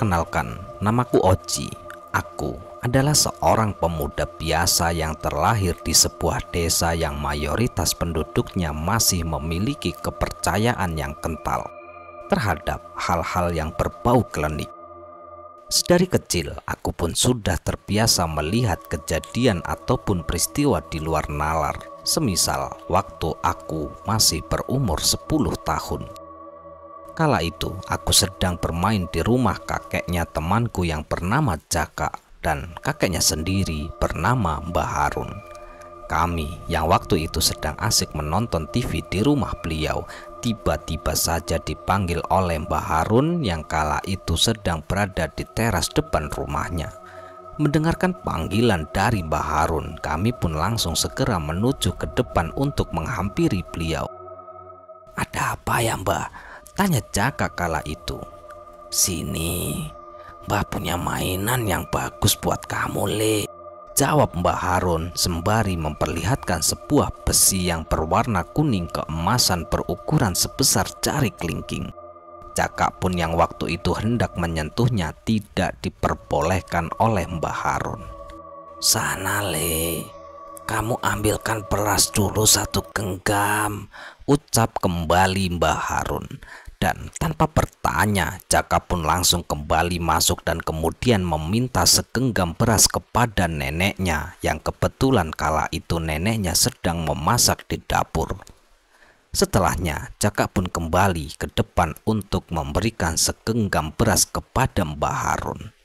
Perkenalkan, namaku Oji. Aku adalah seorang pemuda biasa yang terlahir di sebuah desa yang mayoritas penduduknya masih memiliki kepercayaan yang kental terhadap hal-hal yang berbau klinik. Sedari kecil, aku pun sudah terbiasa melihat kejadian ataupun peristiwa di luar nalar, semisal waktu aku masih berumur 10 tahun. Kala itu, aku sedang bermain di rumah kakeknya temanku yang bernama Jaka dan kakeknya sendiri bernama Mbah Harun. Kami yang waktu itu sedang asik menonton TV di rumah beliau, tiba-tiba saja dipanggil oleh Mbah Harun yang kala itu sedang berada di teras depan rumahnya. Mendengarkan panggilan dari Mbah Harun, kami pun langsung segera menuju ke depan untuk menghampiri beliau. "Ada apa ya, Mbah?" tanya Jaka kala itu. "Sini, Mbah punya mainan yang bagus buat kamu, Le," jawab Mbah Harun sembari memperlihatkan sebuah besi yang berwarna kuning keemasan berukuran sebesar jari kelingking. Jaka pun yang waktu itu hendak menyentuhnya tidak diperbolehkan oleh Mbah Harun. "Sana, Le, kamu ambilkan beras dulu 1 genggam," ucap kembali Mbah Harun. Dan tanpa bertanya, Jaka pun langsung kembali masuk dan kemudian meminta segenggam beras kepada neneknya yang kebetulan kala itu neneknya sedang memasak di dapur. Setelahnya, Jaka pun kembali ke depan untuk memberikan segenggam beras kepada Mbah Harun.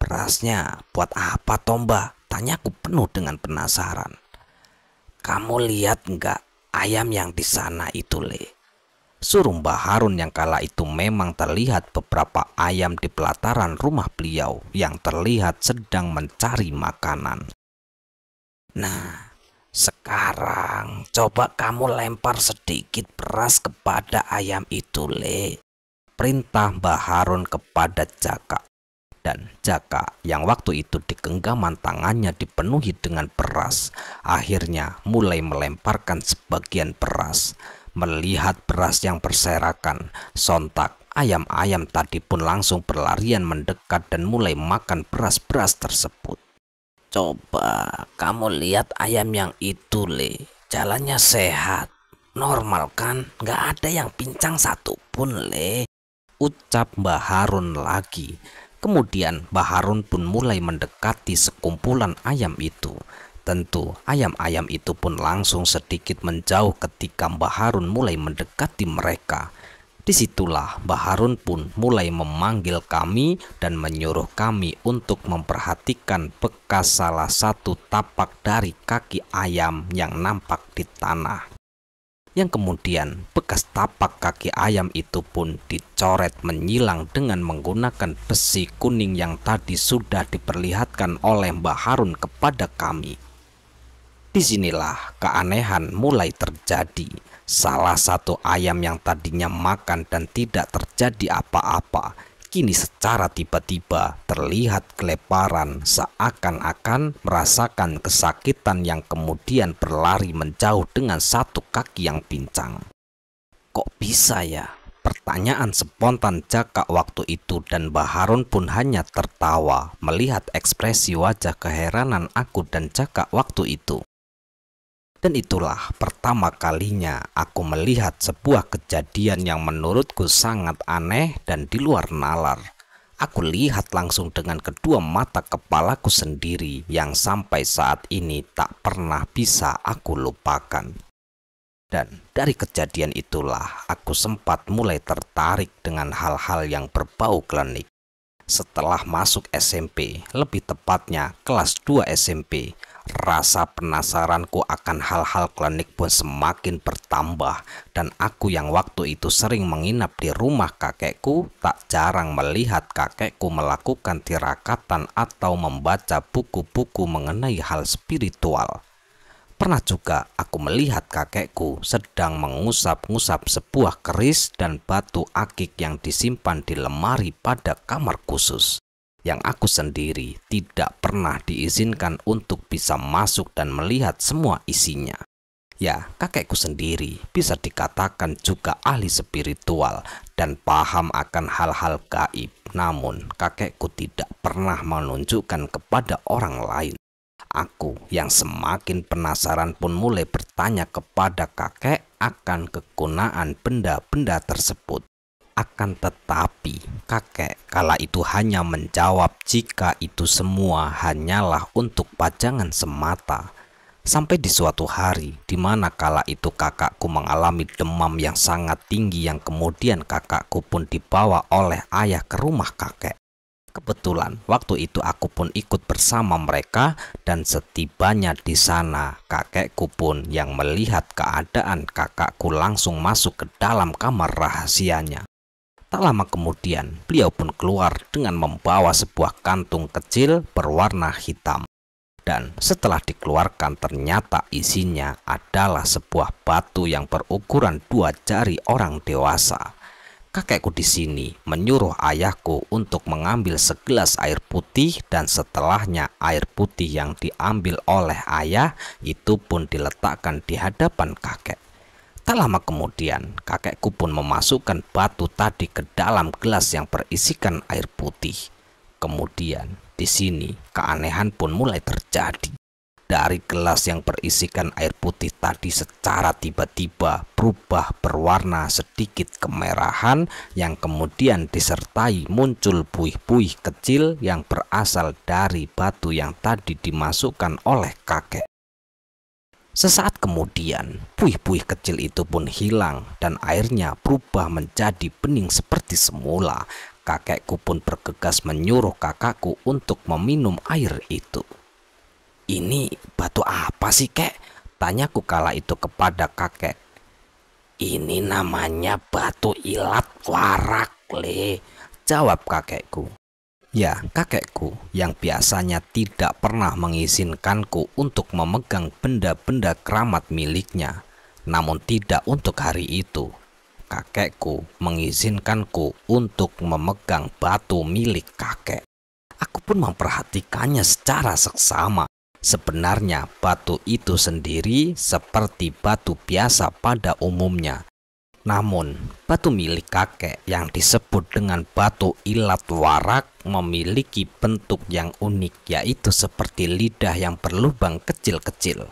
"Berasnya buat apa toh, Mbah?" tanyaku penuh dengan penasaran. "Kamu lihat enggak ayam yang di sana itu, Le?" suruh Mbah Harun yang kala itu memang terlihat beberapa ayam di pelataran rumah beliau yang terlihat sedang mencari makanan. "Nah, sekarang coba kamu lempar sedikit beras kepada ayam itu, Le," perintah Mbah Harun kepada Jaka. Dan Jaka yang waktu itu di genggaman tangannya dipenuhi dengan beras, akhirnya mulai melemparkan sebagian beras. Melihat beras yang berserakan, sontak ayam-ayam tadi pun langsung berlarian mendekat dan mulai makan beras-beras tersebut. "Coba kamu lihat ayam yang itu, Le, jalannya sehat, normal kan, nggak ada yang pincang satupun, Le," ucap Mbah Harun lagi. Kemudian Mbah Harun pun mulai mendekati sekumpulan ayam itu. Tentu ayam-ayam itu pun langsung sedikit menjauh ketika Mbah Harun mulai mendekati mereka. Disitulah Mbah Harun pun mulai memanggil kami dan menyuruh kami untuk memperhatikan bekas salah satu tapak dari kaki ayam yang nampak di tanah. Yang kemudian bekas tapak kaki ayam itu pun dicoret menyilang dengan menggunakan besi kuning yang tadi sudah diperlihatkan oleh Mbah Harun kepada kami. Disinilah keanehan mulai terjadi. Salah satu ayam yang tadinya makan dan tidak terjadi apa-apa, kini secara tiba-tiba terlihat keleparan seakan-akan merasakan kesakitan yang kemudian berlari menjauh dengan 1 kaki yang pincang. "Kok bisa ya?" pertanyaan spontan Jaka waktu itu, dan Mbah Harun pun hanya tertawa melihat ekspresi wajah keheranan aku dan Jaka waktu itu. Dan itulah pertama kalinya aku melihat sebuah kejadian yang menurutku sangat aneh dan di luar nalar. Aku lihat langsung dengan kedua mata kepalaku sendiri yang sampai saat ini tak pernah bisa aku lupakan. Dan dari kejadian itulah aku sempat mulai tertarik dengan hal-hal yang berbau klinik. Setelah masuk SMP, lebih tepatnya kelas 2 SMP, rasa penasaranku akan hal-hal klinik pun semakin bertambah, dan aku yang waktu itu sering menginap di rumah kakekku tak jarang melihat kakekku melakukan tirakatan atau membaca buku-buku mengenai hal spiritual. Pernah juga aku melihat kakekku sedang mengusap-ngusap sebuah keris dan batu akik yang disimpan di lemari pada kamar khusus, yang aku sendiri tidak pernah diizinkan untuk bisa masuk dan melihat semua isinya. Ya, kakekku sendiri bisa dikatakan juga ahli spiritual dan paham akan hal-hal gaib. Namun kakekku tidak pernah menunjukkan kepada orang lain. Aku yang semakin penasaran pun mulai bertanya kepada kakek akan kegunaan benda-benda tersebut. Akan tetapi kakek kala itu hanya menjawab jika itu semua hanyalah untuk pajangan semata. Sampai di suatu hari di mana kala itu kakakku mengalami demam yang sangat tinggi yang kemudian kakakku pun dibawa oleh ayah ke rumah kakek. Kebetulan waktu itu aku pun ikut bersama mereka dan setibanya di sana kakekku pun yang melihat keadaan kakakku langsung masuk ke dalam kamar rahasianya. Tak lama kemudian beliau pun keluar dengan membawa sebuah kantung kecil berwarna hitam. Dan setelah dikeluarkan ternyata isinya adalah sebuah batu yang berukuran 2 jari orang dewasa. Kakekku di sini menyuruh ayahku untuk mengambil segelas air putih dan setelahnya air putih yang diambil oleh ayah itu pun diletakkan di hadapan kakek. Tak lama kemudian kakekku pun memasukkan batu tadi ke dalam gelas yang berisikan air putih. Kemudian di sini keanehan pun mulai terjadi. Dari gelas yang berisikan air putih tadi secara tiba-tiba berubah berwarna sedikit kemerahan yang kemudian disertai muncul buih-buih kecil yang berasal dari batu yang tadi dimasukkan oleh kakek. Sesaat kemudian buih-buih kecil itu pun hilang dan airnya berubah menjadi bening seperti semula. Kakekku pun bergegas menyuruh kakakku untuk meminum air itu. "Ini batu apa sih, kek?" tanyaku kala itu kepada kakek. "Ini namanya batu ilat warak, Le," jawab kakekku. Ya, kakekku yang biasanya tidak pernah mengizinkanku untuk memegang benda-benda keramat miliknya. Namun tidak untuk hari itu. Kakekku mengizinkanku untuk memegang batu milik kakek. Aku pun memperhatikannya secara seksama. Sebenarnya batu itu sendiri seperti batu biasa pada umumnya. Namun batu milik kakek yang disebut dengan batu ilat warak memiliki bentuk yang unik, yaitu seperti lidah yang berlubang kecil-kecil.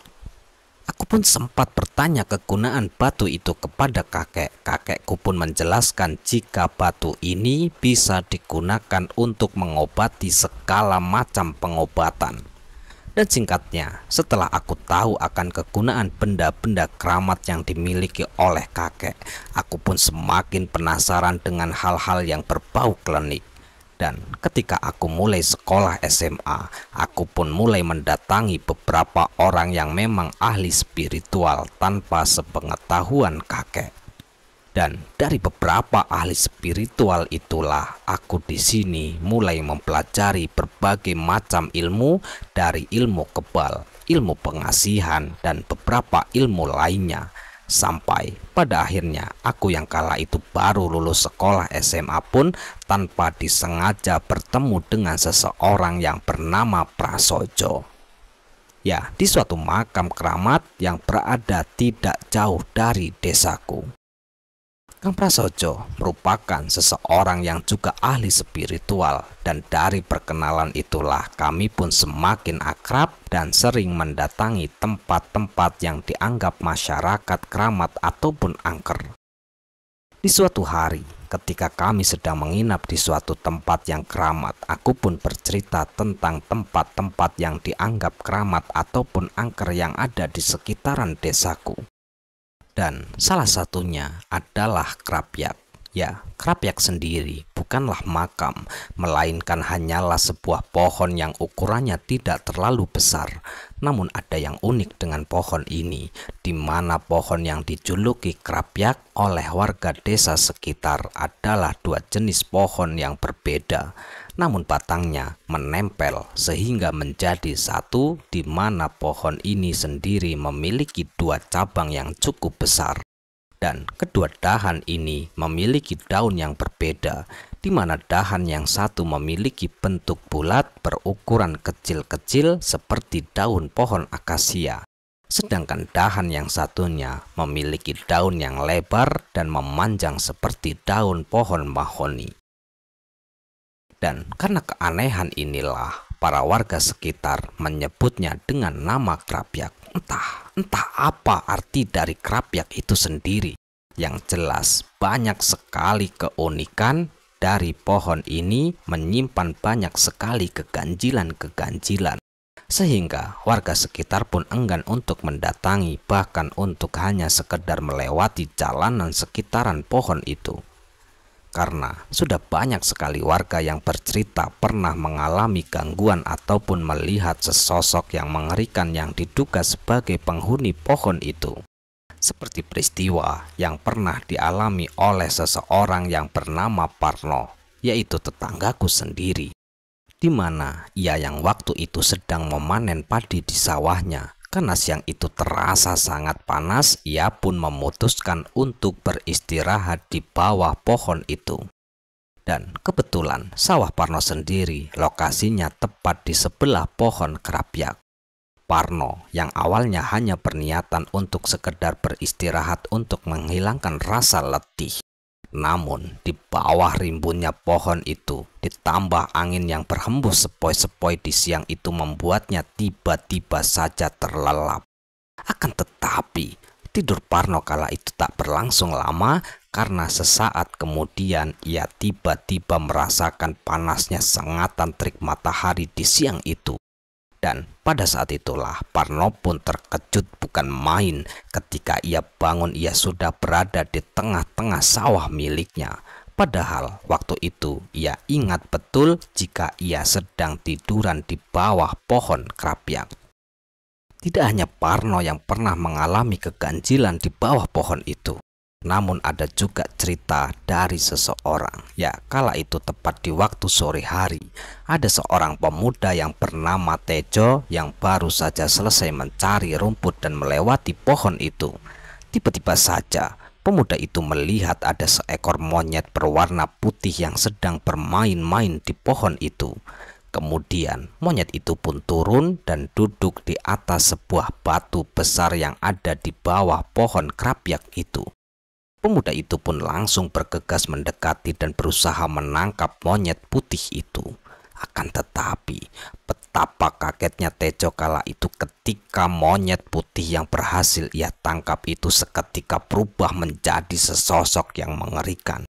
Aku pun sempat bertanya kegunaan batu itu kepada kakek. Kakekku pun menjelaskan jika batu ini bisa digunakan untuk mengobati segala macam pengobatan. Dan singkatnya, setelah aku tahu akan kegunaan benda-benda keramat yang dimiliki oleh kakek, aku pun semakin penasaran dengan hal-hal yang berbau klinik. Dan ketika aku mulai sekolah SMA, aku pun mulai mendatangi beberapa orang yang memang ahli spiritual tanpa sepengetahuan kakek. Dan dari beberapa ahli spiritual itulah aku di sini mulai mempelajari berbagai macam ilmu, dari ilmu kebal, ilmu pengasihan, dan beberapa ilmu lainnya. Sampai pada akhirnya aku yang kala itu baru lulus sekolah SMA pun tanpa disengaja bertemu dengan seseorang yang bernama Prasojo. Ya, di suatu makam keramat yang berada tidak jauh dari desaku. Kang Prasojo merupakan seseorang yang juga ahli spiritual, dan dari perkenalan itulah kami pun semakin akrab dan sering mendatangi tempat-tempat yang dianggap masyarakat keramat ataupun angker. Di suatu hari ketika kami sedang menginap di suatu tempat yang keramat, aku pun bercerita tentang tempat-tempat yang dianggap keramat ataupun angker yang ada di sekitaran desaku. Dan salah satunya adalah Krapyak. Ya, Krapyak sendiri bukanlah makam, melainkan hanyalah sebuah pohon yang ukurannya tidak terlalu besar. Namun ada yang unik dengan pohon ini, di mana pohon yang dijuluki Krapyak oleh warga desa sekitar adalah 2 jenis pohon yang berbeda. Namun batangnya menempel sehingga menjadi satu, di mana pohon ini sendiri memiliki 2 cabang yang cukup besar. Dan kedua dahan ini memiliki daun yang berbeda, di mana dahan yang satu memiliki bentuk bulat berukuran kecil-kecil seperti daun pohon akasia. Sedangkan dahan yang satunya memiliki daun yang lebar dan memanjang seperti daun pohon mahoni. Dan karena keanehan inilah para warga sekitar menyebutnya dengan nama Krapyak. Entah apa arti dari Krapyak itu sendiri. Yang jelas banyak sekali keunikan dari pohon ini, menyimpan banyak sekali keganjilan-keganjilan. Sehingga warga sekitar pun enggan untuk mendatangi, bahkan untuk hanya sekedar melewati jalanan sekitaran pohon itu. Karena sudah banyak sekali warga yang bercerita pernah mengalami gangguan ataupun melihat sesosok yang mengerikan yang diduga sebagai penghuni pohon itu. Seperti peristiwa yang pernah dialami oleh seseorang yang bernama Parno, yaitu tetanggaku sendiri, di mana ia yang waktu itu sedang memanen padi di sawahnya. Karena siang itu terasa sangat panas, ia pun memutuskan untuk beristirahat di bawah pohon itu. Dan kebetulan sawah Parno sendiri lokasinya tepat di sebelah pohon Krapyak. Parno yang awalnya hanya berniatan untuk sekedar beristirahat untuk menghilangkan rasa letih. Namun di bawah rimbunnya pohon itu, ditambah angin yang berhembus sepoi-sepoi di siang itu, membuatnya tiba-tiba saja terlelap. Akan tetapi tidur Parno kala itu tak berlangsung lama, karena sesaat kemudian ia tiba-tiba merasakan panasnya sengatan terik matahari di siang itu. Dan pada saat itulah Parno pun terkejut bukan main. Ketika ia bangun, ia sudah berada di tengah-tengah sawah miliknya. Padahal waktu itu ia ingat betul jika ia sedang tiduran di bawah pohon Krapyak. Tidak hanya Parno yang pernah mengalami keganjilan di bawah pohon itu, namun ada juga cerita dari seseorang. Ya, kala itu tepat di waktu sore hari, ada seorang pemuda yang bernama Tejo yang baru saja selesai mencari rumput dan melewati pohon itu. Tiba-tiba saja pemuda itu melihat ada seekor monyet berwarna putih yang sedang bermain-main di pohon itu. Kemudian monyet itu pun turun dan duduk di atas sebuah batu besar yang ada di bawah pohon Krapyak itu. Pemuda itu pun langsung bergegas mendekati dan berusaha menangkap monyet putih itu. Akan tetapi betapa kagetnya Tejo kala itu ketika monyet putih yang berhasil ia tangkap itu seketika berubah menjadi sesosok yang mengerikan,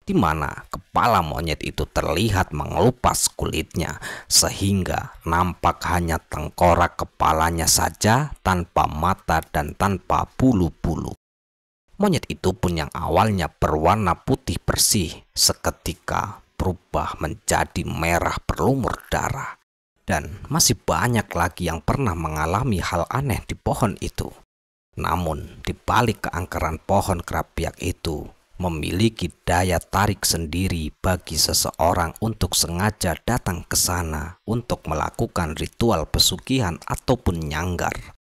di mana kepala monyet itu terlihat mengelupas kulitnya, sehingga nampak hanya tengkorak kepalanya saja tanpa mata dan tanpa bulu-bulu. Monyet itu pun yang awalnya berwarna putih bersih, seketika berubah menjadi merah berlumur darah. Dan masih banyak lagi yang pernah mengalami hal aneh di pohon itu. Namun di balik keangkeran pohon Krapyak itu memiliki daya tarik sendiri bagi seseorang untuk sengaja datang ke sana untuk melakukan ritual pesugihan ataupun nyanggar.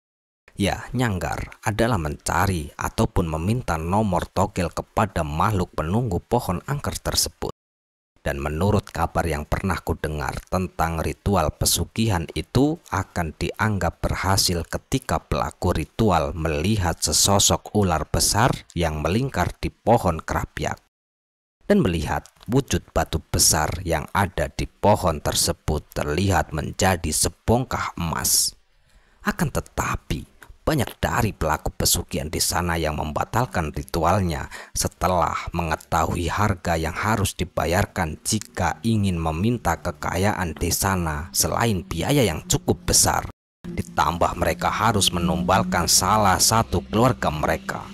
Ya, nyanggar adalah mencari ataupun meminta nomor togel kepada makhluk penunggu pohon angker tersebut. Dan menurut kabar yang pernah kudengar tentang ritual pesugihan itu akan dianggap berhasil ketika pelaku ritual melihat sesosok ular besar yang melingkar di pohon Krapyak dan melihat wujud batu besar yang ada di pohon tersebut terlihat menjadi sebongkah emas. Akan tetapi banyak dari pelaku pesugihan di sana yang membatalkan ritualnya setelah mengetahui harga yang harus dibayarkan jika ingin meminta kekayaan di sana selain biaya yang cukup besar. Ditambah mereka harus menumbalkan salah satu keluarga mereka,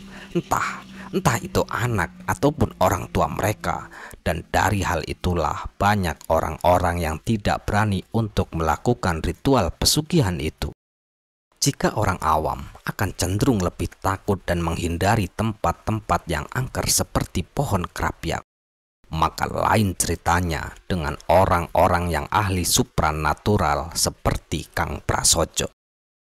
entah itu anak ataupun orang tua mereka. Dan dari hal itulah banyak orang-orang yang tidak berani untuk melakukan ritual pesugihan itu. Jika orang awam akan cenderung lebih takut dan menghindari tempat-tempat yang angker seperti pohon Krapyak, maka lain ceritanya dengan orang-orang yang ahli supranatural seperti Kang Prasojo.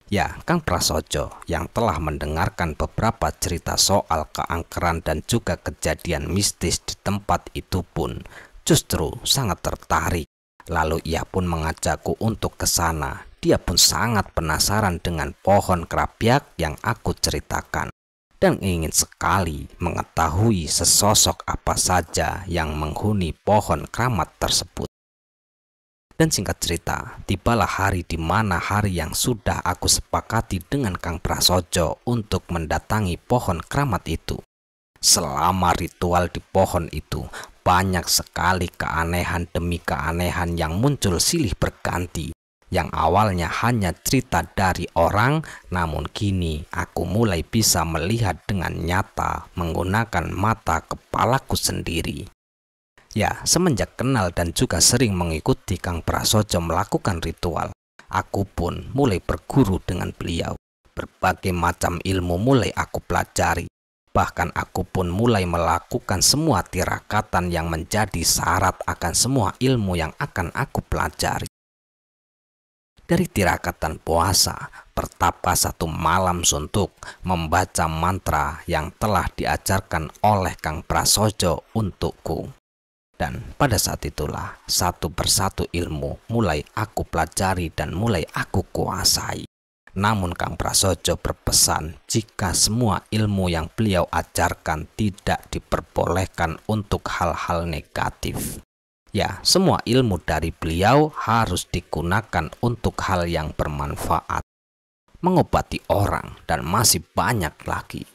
Ya, Kang Prasojo yang telah mendengarkan beberapa cerita soal keangkeran dan juga kejadian mistis di tempat itu pun justru sangat tertarik. Lalu ia pun mengajakku untuk ke sana. Dia pun sangat penasaran dengan pohon Krapyak yang aku ceritakan dan ingin sekali mengetahui sesosok apa saja yang menghuni pohon keramat tersebut. Dan singkat cerita, tibalah hari di mana hari yang sudah aku sepakati dengan Kang Prasojo untuk mendatangi pohon keramat itu. Selama ritual di pohon itu, banyak sekali keanehan demi keanehan yang muncul silih berganti. Yang awalnya hanya cerita dari orang, namun kini aku mulai bisa melihat dengan nyata menggunakan mata kepalaku sendiri. Ya, semenjak kenal dan juga sering mengikuti Kang Prasojo melakukan ritual, aku pun mulai berguru dengan beliau. Berbagai macam ilmu mulai aku pelajari. Bahkan aku pun mulai melakukan semua tirakatan yang menjadi syarat akan semua ilmu yang akan aku pelajari. Dari tirakatan puasa, bertapa satu malam suntuk, membaca mantra yang telah diajarkan oleh Kang Prasojo untukku. Dan pada saat itulah satu persatu ilmu mulai aku pelajari dan mulai aku kuasai. Namun Kang Prasojo berpesan jika semua ilmu yang beliau ajarkan tidak diperbolehkan untuk hal-hal negatif. Ya, semua ilmu dari beliau harus digunakan untuk hal yang bermanfaat, mengobati orang, dan masih banyak lagi.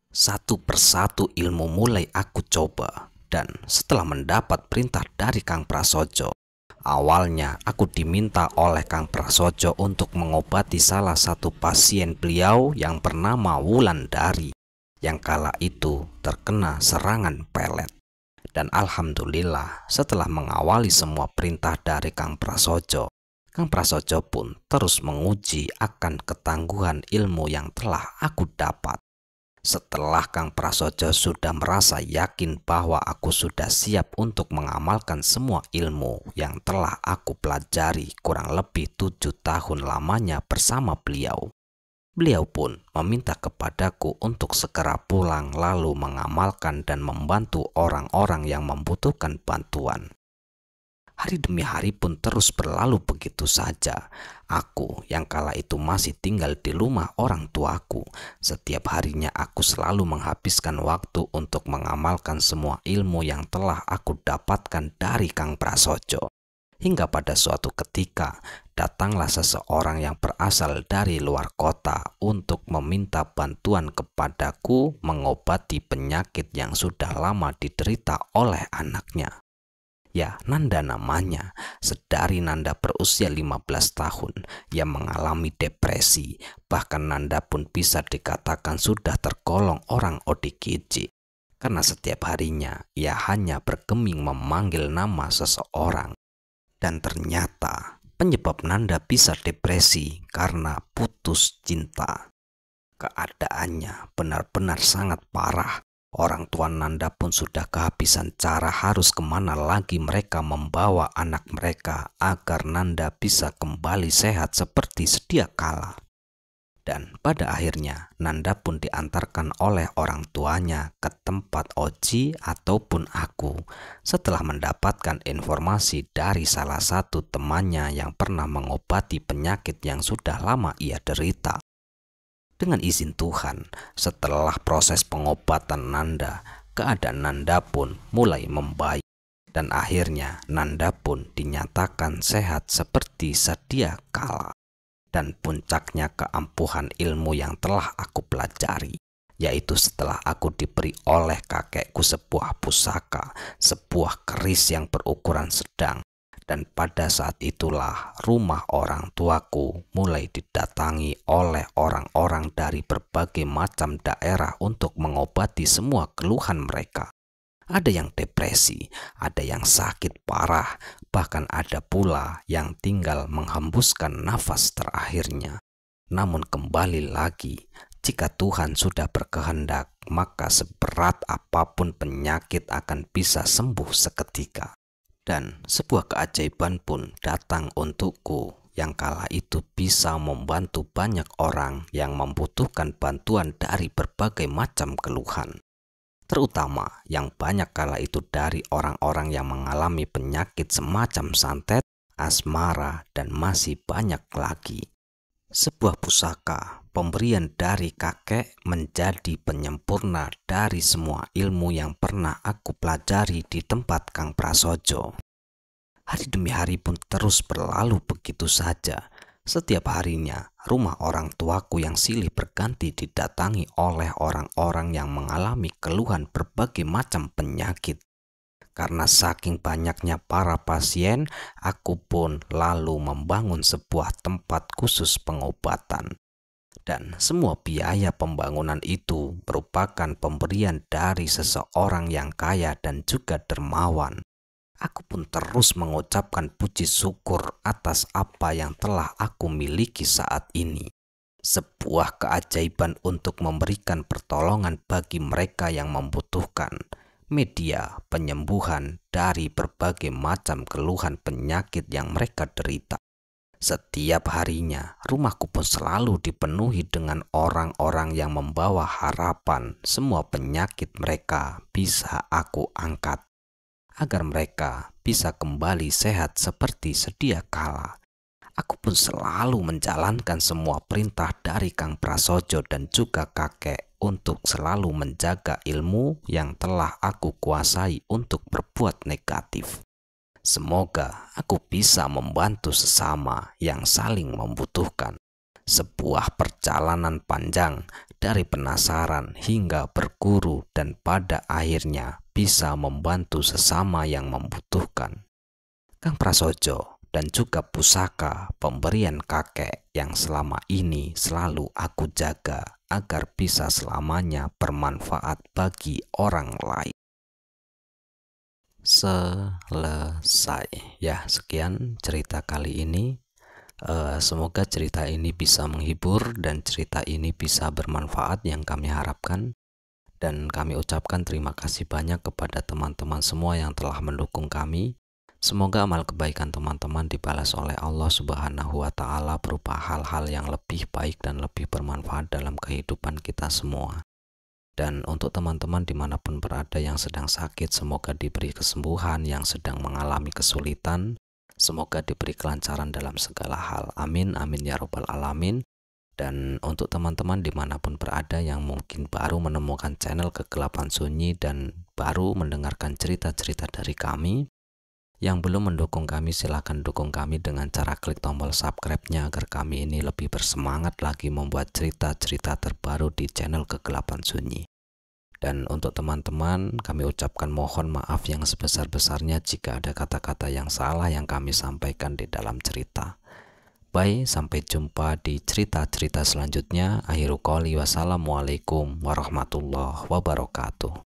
Satu persatu ilmu mulai aku coba. Dan setelah mendapat perintah dari Kang Prasojo, awalnya aku diminta oleh Kang Prasojo untuk mengobati salah satu pasien beliau yang bernama Wulandari, yang kala itu terkena serangan pelet. Dan alhamdulillah setelah mengawali semua perintah dari Kang Prasojo pun terus menguji akan ketangguhan ilmu yang telah aku dapat. Setelah Kang Prasojo sudah merasa yakin bahwa aku sudah siap untuk mengamalkan semua ilmu yang telah aku pelajari kurang lebih 7 tahun lamanya bersama beliau. Beliau pun meminta kepadaku untuk segera pulang lalu mengamalkan dan membantu orang-orang yang membutuhkan bantuan. Hari demi hari pun terus berlalu begitu saja. Aku yang kala itu masih tinggal di rumah orang tuaku. Setiap harinya aku selalu menghabiskan waktu untuk mengamalkan semua ilmu yang telah aku dapatkan dari Kang Prasojo. Hingga pada suatu ketika, datanglah seseorang yang berasal dari luar kota untuk meminta bantuan kepadaku mengobati penyakit yang sudah lama diderita oleh anaknya. Ya, Nanda namanya. Sedari Nanda berusia 15 tahun, ia mengalami depresi. Bahkan Nanda pun bisa dikatakan sudah tergolong orang ODGJ. Karena setiap harinya, ia hanya bergeming memanggil nama seseorang. Dan ternyata, penyebab Nanda bisa depresi karena putus cinta. Keadaannya benar-benar sangat parah. Orang tua Nanda pun sudah kehabisan cara harus kemana lagi mereka membawa anak mereka agar Nanda bisa kembali sehat seperti sedia kala. Dan pada akhirnya Nanda pun diantarkan oleh orang tuanya ke tempat Oji ataupun aku setelah mendapatkan informasi dari salah satu temannya yang pernah mengobati penyakit yang sudah lama ia derita. Dengan izin Tuhan, setelah proses pengobatan Nanda, keadaan Nanda pun mulai membaik. Dan akhirnya Nanda pun dinyatakan sehat seperti sedia kala. Dan puncaknya keampuhan ilmu yang telah aku pelajari, yaitu setelah aku diberi oleh kakekku sebuah pusaka, sebuah keris yang berukuran sedang. Dan pada saat itulah rumah orang tuaku mulai didatangi oleh orang-orang dari berbagai macam daerah untuk mengobati semua keluhan mereka. Ada yang depresi, ada yang sakit parah, bahkan ada pula yang tinggal menghembuskan nafas terakhirnya. Namun kembali lagi, jika Tuhan sudah berkehendak, maka seberat apapun penyakit akan bisa sembuh seketika. Dan sebuah keajaiban pun datang untukku yang kala itu bisa membantu banyak orang yang membutuhkan bantuan dari berbagai macam keluhan. Terutama yang banyak kala itu dari orang-orang yang mengalami penyakit semacam santet, asmara, dan masih banyak lagi. Sebuah pusaka, pemberian dari kakek menjadi penyempurna dari semua ilmu yang pernah aku pelajari di tempat Kang Prasojo. Hari demi hari pun terus berlalu begitu saja. Setiap harinya, rumah orang tuaku yang silih berganti didatangi oleh orang-orang yang mengalami keluhan berbagai macam penyakit. Karena saking banyaknya para pasien, aku pun lalu membangun sebuah tempat khusus pengobatan. Dan semua biaya pembangunan itu merupakan pemberian dari seseorang yang kaya dan juga dermawan. Aku pun terus mengucapkan puji syukur atas apa yang telah aku miliki saat ini. Sebuah keajaiban untuk memberikan pertolongan bagi mereka yang membutuhkan. Media penyembuhan dari berbagai macam keluhan penyakit yang mereka derita. Setiap harinya, rumahku pun selalu dipenuhi dengan orang-orang yang membawa harapan semua penyakit mereka bisa aku angkat, agar mereka bisa kembali sehat seperti sedia kala. Aku pun selalu menjalankan semua perintah dari Kang Prasojo dan juga kakek untuk selalu menjaga ilmu yang telah aku kuasai untuk berbuat negatif. Semoga aku bisa membantu sesama yang saling membutuhkan. Sebuah perjalanan panjang dari penasaran hingga berguru dan pada akhirnya bisa membantu sesama yang membutuhkan. Kang Prasojo dan juga pusaka pemberian kakek yang selama ini selalu aku jaga agar bisa selamanya bermanfaat bagi orang lain. Selesai. Ya, sekian cerita kali ini. Semoga cerita ini bisa menghibur dan cerita ini bisa bermanfaat yang kami harapkan. Dan kami ucapkan terima kasih banyak kepada teman-teman semua yang telah mendukung kami. Semoga amal kebaikan teman-teman dibalas oleh Allah Subhanahu wa Ta'ala berupa hal-hal yang lebih baik dan lebih bermanfaat dalam kehidupan kita semua. Dan untuk teman-teman dimanapun berada yang sedang sakit, semoga diberi kesembuhan. Yang sedang mengalami kesulitan, semoga diberi kelancaran dalam segala hal. Amin, amin ya robbal alamin. Dan untuk teman-teman dimanapun berada yang mungkin baru menemukan channel Kegelapan Sunyi dan baru mendengarkan cerita-cerita dari kami, yang belum mendukung kami, silahkan dukung kami dengan cara klik tombol subscribe-nya agar kami ini lebih bersemangat lagi membuat cerita-cerita terbaru di channel Kegelapan Sunyi. Dan untuk teman-teman, kami ucapkan mohon maaf yang sebesar-besarnya jika ada kata-kata yang salah yang kami sampaikan di dalam cerita. Bye, sampai jumpa di cerita-cerita selanjutnya. Akhirul qouli wassalamualaikum warahmatullahi wabarakatuh.